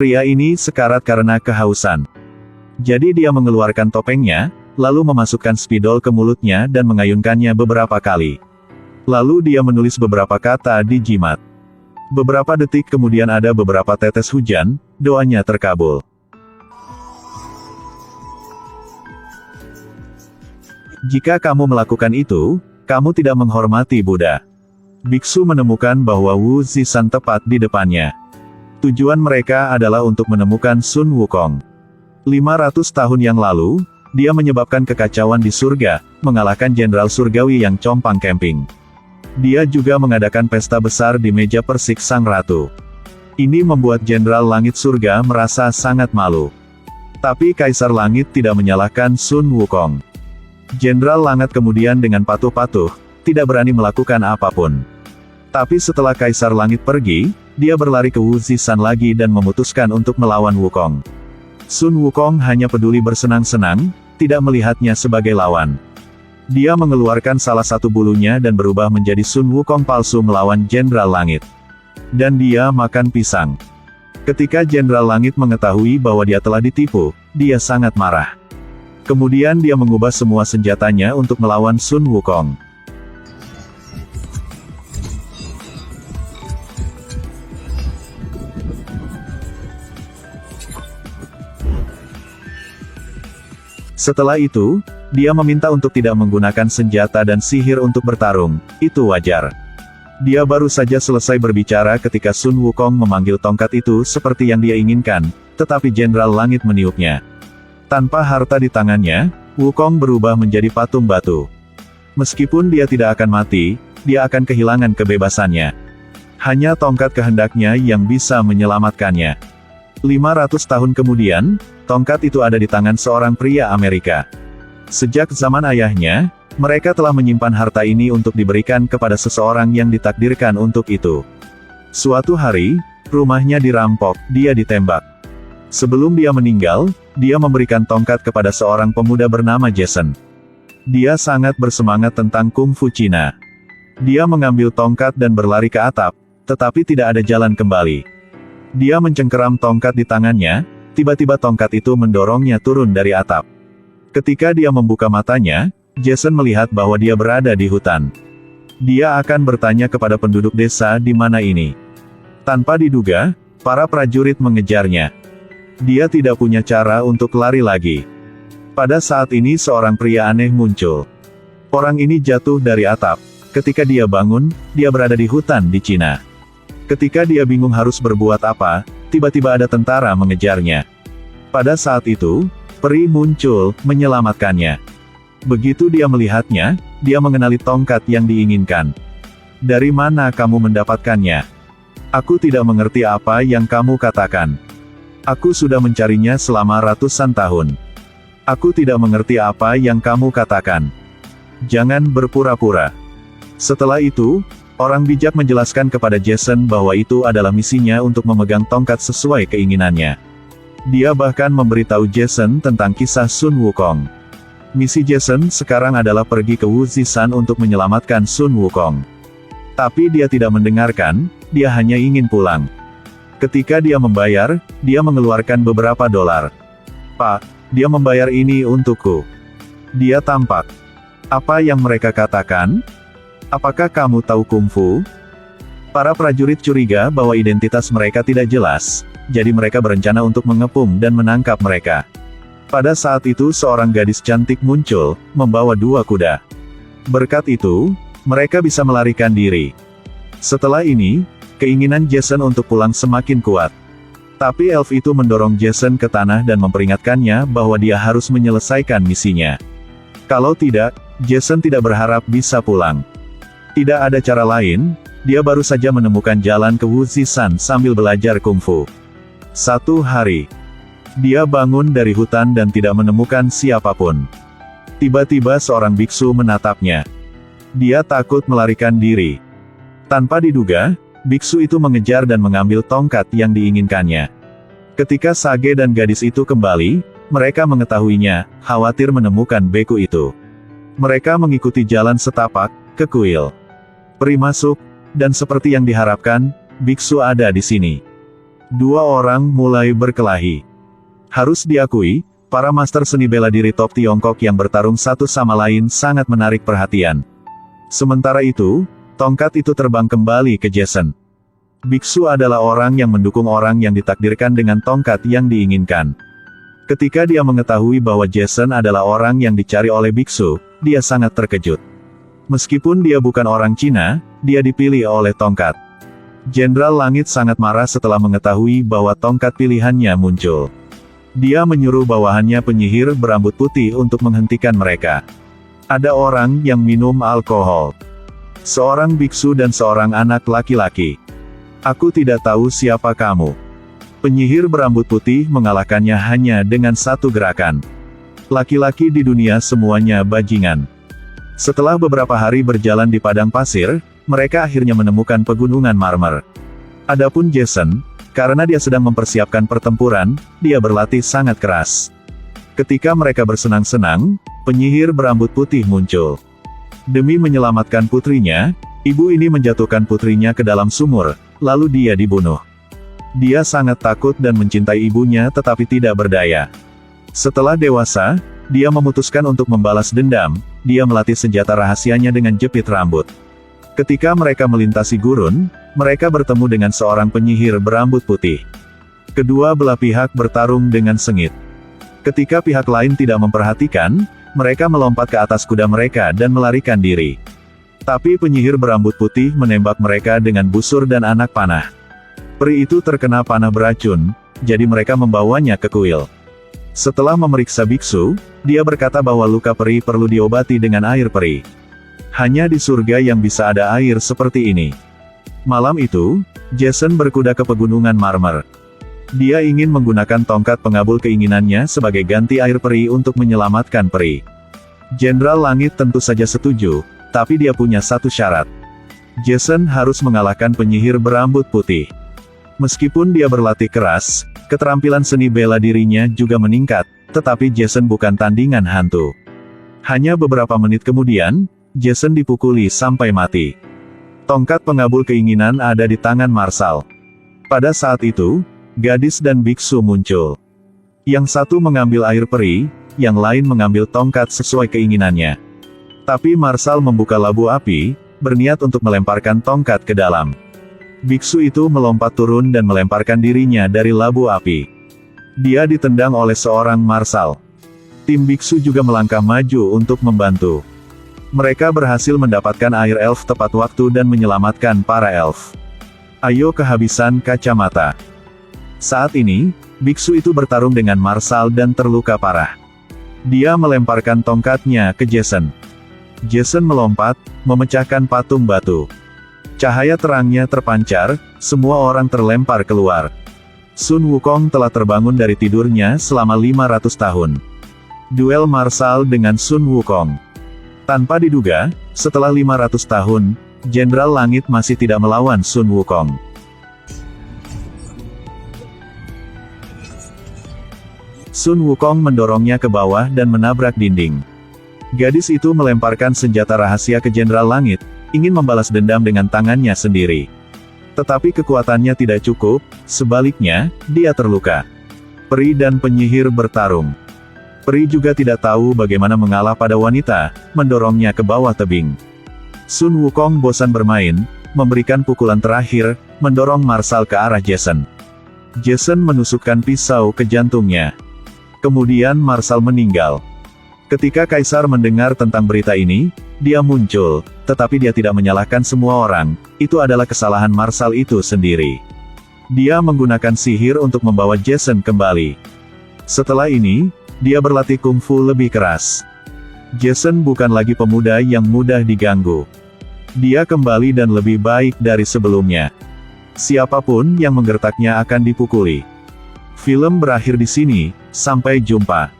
Pria ini sekarat karena kehausan. Jadi dia mengeluarkan topengnya, lalu memasukkan spidol ke mulutnya dan mengayunkannya beberapa kali. Lalu dia menulis beberapa kata di jimat. Beberapa detik kemudian ada beberapa tetes hujan, doanya terkabul. Jika kamu melakukan itu, kamu tidak menghormati Buddha. Biksu menemukan bahwa Wu Zishan tepat di depannya. Tujuan mereka adalah untuk menemukan Sun Wukong. 500 tahun yang lalu, dia menyebabkan kekacauan di surga, mengalahkan jenderal surgawi yang compang camping. Dia juga mengadakan pesta besar di meja persik sang ratu. Ini membuat jenderal langit surga merasa sangat malu. Tapi Kaisar Langit tidak menyalahkan Sun Wukong. Jenderal Langit kemudian dengan patuh-patuh, tidak berani melakukan apapun. Tapi setelah Kaisar Langit pergi, dia berlari ke Wu Zishan lagi dan memutuskan untuk melawan Wukong. Sun Wukong hanya peduli bersenang-senang, tidak melihatnya sebagai lawan. Dia mengeluarkan salah satu bulunya dan berubah menjadi Sun Wukong palsu melawan Jenderal Langit. Dan dia makan pisang. Ketika Jenderal Langit mengetahui bahwa dia telah ditipu, dia sangat marah. Kemudian dia mengubah semua senjatanya untuk melawan Sun Wukong. Setelah itu, dia meminta untuk tidak menggunakan senjata dan sihir untuk bertarung, itu wajar. Dia baru saja selesai berbicara ketika Sun Wukong memanggil tongkat itu seperti yang dia inginkan, tetapi Jenderal Langit meniupnya. Tanpa harta di tangannya, Wukong berubah menjadi patung batu. Meskipun dia tidak akan mati, dia akan kehilangan kebebasannya. Hanya tongkat kehendaknya yang bisa menyelamatkannya. 500 tahun kemudian, tongkat itu ada di tangan seorang pria Amerika. Sejak zaman ayahnya, mereka telah menyimpan harta ini untuk diberikan kepada seseorang yang ditakdirkan untuk itu. Suatu hari, rumahnya dirampok, dia ditembak. Sebelum dia meninggal, dia memberikan tongkat kepada seorang pemuda bernama Jason. Dia sangat bersemangat tentang kungfu Cina. Dia mengambil tongkat dan berlari ke atap, tetapi tidak ada jalan kembali. Dia mencengkeram tongkat di tangannya, tiba-tiba tongkat itu mendorongnya turun dari atap. Ketika dia membuka matanya, Jason melihat bahwa dia berada di hutan. Dia akan bertanya kepada penduduk desa di mana ini. Tanpa diduga, para prajurit mengejarnya. Dia tidak punya cara untuk lari lagi. Pada saat ini seorang pria aneh muncul. Orang ini jatuh dari atap. Ketika dia bangun, dia berada di hutan di Cina. Ketika dia bingung harus berbuat apa, tiba-tiba ada tentara mengejarnya. Pada saat itu, peri muncul, menyelamatkannya. Begitu dia melihatnya, dia mengenali tongkat yang diinginkan. Dari mana kamu mendapatkannya? Aku tidak mengerti apa yang kamu katakan. Aku sudah mencarinya selama ratusan tahun. Aku tidak mengerti apa yang kamu katakan. Jangan berpura-pura. Setelah itu, orang bijak menjelaskan kepada Jason bahwa itu adalah misinya untuk memegang tongkat sesuai keinginannya. Dia bahkan memberitahu Jason tentang kisah Sun Wukong. Misi Jason sekarang adalah pergi ke Wu Zishan untuk menyelamatkan Sun Wukong. Tapi dia tidak mendengarkan, dia hanya ingin pulang. Ketika dia membayar, dia mengeluarkan beberapa dolar. Pak, dia membayar ini untukku. Dia tampak. Apa yang mereka katakan? Apakah kamu tahu kungfu? Para prajurit curiga bahwa identitas mereka tidak jelas, jadi mereka berencana untuk mengepung dan menangkap mereka. Pada saat itu seorang gadis cantik muncul, membawa 2 kuda. Berkat itu, mereka bisa melarikan diri. Setelah ini, keinginan Jason untuk pulang semakin kuat. Tapi elf itu mendorong Jason ke tanah dan memperingatkannya bahwa dia harus menyelesaikan misinya. Kalau tidak, Jason tidak berharap bisa pulang. Tidak ada cara lain, dia baru saja menemukan jalan ke Wu Zishan sambil belajar kungfu. Satu hari, dia bangun dari hutan dan tidak menemukan siapapun. Tiba-tiba seorang biksu menatapnya. Dia takut melarikan diri. Tanpa diduga, biksu itu mengejar dan mengambil tongkat yang diinginkannya. Ketika Sage dan gadis itu kembali, mereka mengetahuinya, khawatir menemukan beku itu. Mereka mengikuti jalan setapak, ke kuil. Peri masuk, dan seperti yang diharapkan, biksu ada di sini. Dua orang mulai berkelahi. Harus diakui, para master seni bela diri top Tiongkok yang bertarung satu sama lain sangat menarik perhatian. Sementara itu, tongkat itu terbang kembali ke Jason. Biksu adalah orang yang mendukung orang yang ditakdirkan dengan tongkat yang diinginkan. Ketika dia mengetahui bahwa Jason adalah orang yang dicari oleh biksu, dia sangat terkejut. Meskipun dia bukan orang Cina, dia dipilih oleh tongkat. Jenderal Langit sangat marah setelah mengetahui bahwa tongkat pilihannya muncul. Dia menyuruh bawahannya penyihir berambut putih untuk menghentikan mereka. Ada orang yang minum alkohol. Seorang biksu dan seorang anak laki-laki. Aku tidak tahu siapa kamu. Penyihir berambut putih mengalahkannya hanya dengan satu gerakan. Laki-laki di dunia semuanya bajingan. Setelah beberapa hari berjalan di padang pasir, mereka akhirnya menemukan pegunungan marmer. Adapun Jason, karena dia sedang mempersiapkan pertempuran, dia berlatih sangat keras. Ketika mereka bersenang-senang, penyihir berambut putih muncul. Demi menyelamatkan putrinya, ibu ini menjatuhkan putrinya ke dalam sumur, lalu dia dibunuh. Dia sangat takut dan mencintai ibunya tetapi tidak berdaya. Setelah dewasa, dia memutuskan untuk membalas dendam, dia melatih senjata rahasianya dengan jepit rambut. Ketika mereka melintasi gurun, mereka bertemu dengan seorang penyihir berambut putih. Kedua belah pihak bertarung dengan sengit. Ketika pihak lain tidak memperhatikan, mereka melompat ke atas kuda mereka dan melarikan diri. Tapi penyihir berambut putih menembak mereka dengan busur dan anak panah. Peri itu terkena panah beracun, jadi mereka membawanya ke kuil. Setelah memeriksa biksu, dia berkata bahwa luka peri perlu diobati dengan air peri. Hanya di surga yang bisa ada air seperti ini. Malam itu, Jason berkuda ke pegunungan marmer. Dia ingin menggunakan tongkat pengabul keinginannya sebagai ganti air peri untuk menyelamatkan peri. Jenderal Langit tentu saja setuju, tapi dia punya satu syarat. Jason harus mengalahkan penyihir berambut putih. Meskipun dia berlatih keras, keterampilan seni bela dirinya juga meningkat, tetapi Jason bukan tandingan hantu. Hanya beberapa menit kemudian, Jason dipukuli sampai mati. Tongkat pengabul keinginan ada di tangan Marshall. Pada saat itu, gadis dan biksu muncul. Yang satu mengambil air peri, yang lain mengambil tongkat sesuai keinginannya. Tapi Marshall membuka labu api, berniat untuk melemparkan tongkat ke dalam. Biksu itu melompat turun dan melemparkan dirinya dari labu api. Dia ditendang oleh seorang Marshall. Tim biksu juga melangkah maju untuk membantu. Mereka berhasil mendapatkan air elf tepat waktu dan menyelamatkan para elf. Ayo kehabisan kacamata. Saat ini, biksu itu bertarung dengan Marshall dan terluka parah. Dia melemparkan tongkatnya ke Jason. Jason melompat, memecahkan patung batu. Cahaya terangnya terpancar, semua orang terlempar keluar. Sun Wukong telah terbangun dari tidurnya selama 500 tahun. Duel Marshall dengan Sun Wukong. Tanpa diduga, setelah 500 tahun, Jenderal Langit masih tidak melawan Sun Wukong. Sun Wukong mendorongnya ke bawah dan menabrak dinding. Gadis itu melemparkan senjata rahasia ke Jenderal Langit, ingin membalas dendam dengan tangannya sendiri. Tetapi kekuatannya tidak cukup, sebaliknya, dia terluka. Peri dan penyihir bertarung. Peri juga tidak tahu bagaimana mengalah pada wanita, mendorongnya ke bawah tebing. Sun Wukong bosan bermain, memberikan pukulan terakhir, mendorong Marshall ke arah Jason. Jason menusukkan pisau ke jantungnya. Kemudian Marshall meninggal. Ketika Kaisar mendengar tentang berita ini, dia muncul, tetapi dia tidak menyalahkan semua orang, itu adalah kesalahan Marshall itu sendiri. Dia menggunakan sihir untuk membawa Jason kembali. Setelah ini, dia berlatih kungfu lebih keras. Jason bukan lagi pemuda yang mudah diganggu. Dia kembali dan lebih baik dari sebelumnya. Siapapun yang menggertaknya akan dipukuli. Film berakhir di sini, sampai jumpa.